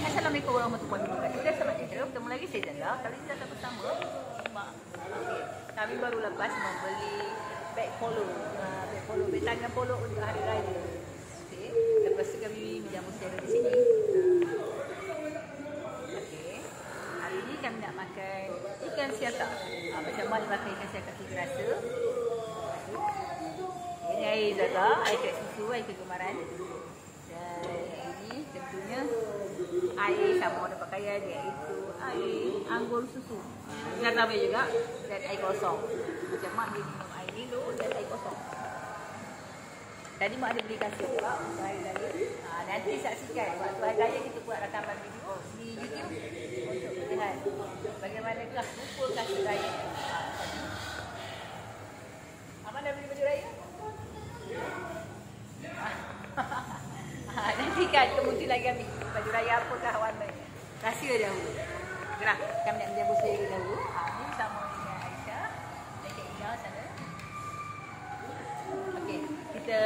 Assalamualaikum warahmatullahi wabarakatuh. Kita sama kita bertemu lagi saya Zala. Kali ini datang bersama Mak. Okey. Kami baru lepas membeli beg polo. Beg tangan polo untuk hari raya. Okey. Lepas tu kami menjamu saudara di sini. Okey. Hari ini kami nak makan ikan siatak. Macam mana makan ikan siatak kita rasa? Ini air Zala, air kat susu, air kegemaran. Dan ini tentunya air sama ada pakaian, iaitu air anggur susu. Dan ramai juga, dan air kosong. Macam mak dia minum air Milo dan air kosong. Tadi mak ada beli kasih juga untuk hari raya. Nanti saksikan waktu hari raya kita buat rakaman video di YouTube untuk melihat bagaimanakah rupa kasih raya. Abang dah beli baju raya? Nantikan kemunculan kami baju raya apakah warnanya. Rahsia dahulu. Gerak, kami nak menjamu saya dahulu. Ini bersama dengan Aisyah dan Kak Ina sana. Okey, kita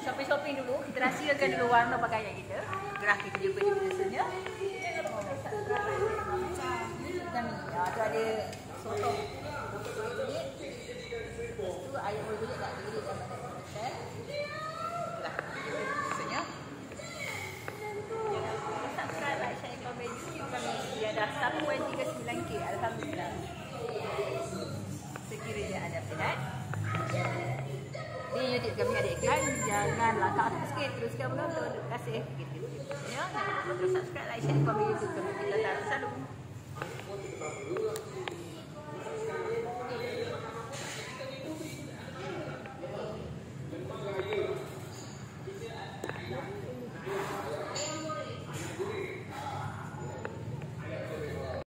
shopping dulu. Kita rahsiakan dulu warna pakaian kita. Gerak, kita jumpa di biasanya. Jangan lupa subscribe YouTube kami. Tu ada sotong RM20. Lepas tu ayam RM20 tak beli dalam makan. Gerak, biasanya. Subscribe, like, share, komen YouTube kami. Dia dah 1.39k. Alhamdulillah. Sekiranya anda minat di YouTube kami ada iklan, jangan langkah atas sikit, teruskan menonton. Terima kasih. Ya, jangan lupa subscribe, like, share, komen YouTube kami. Kita tak selalu.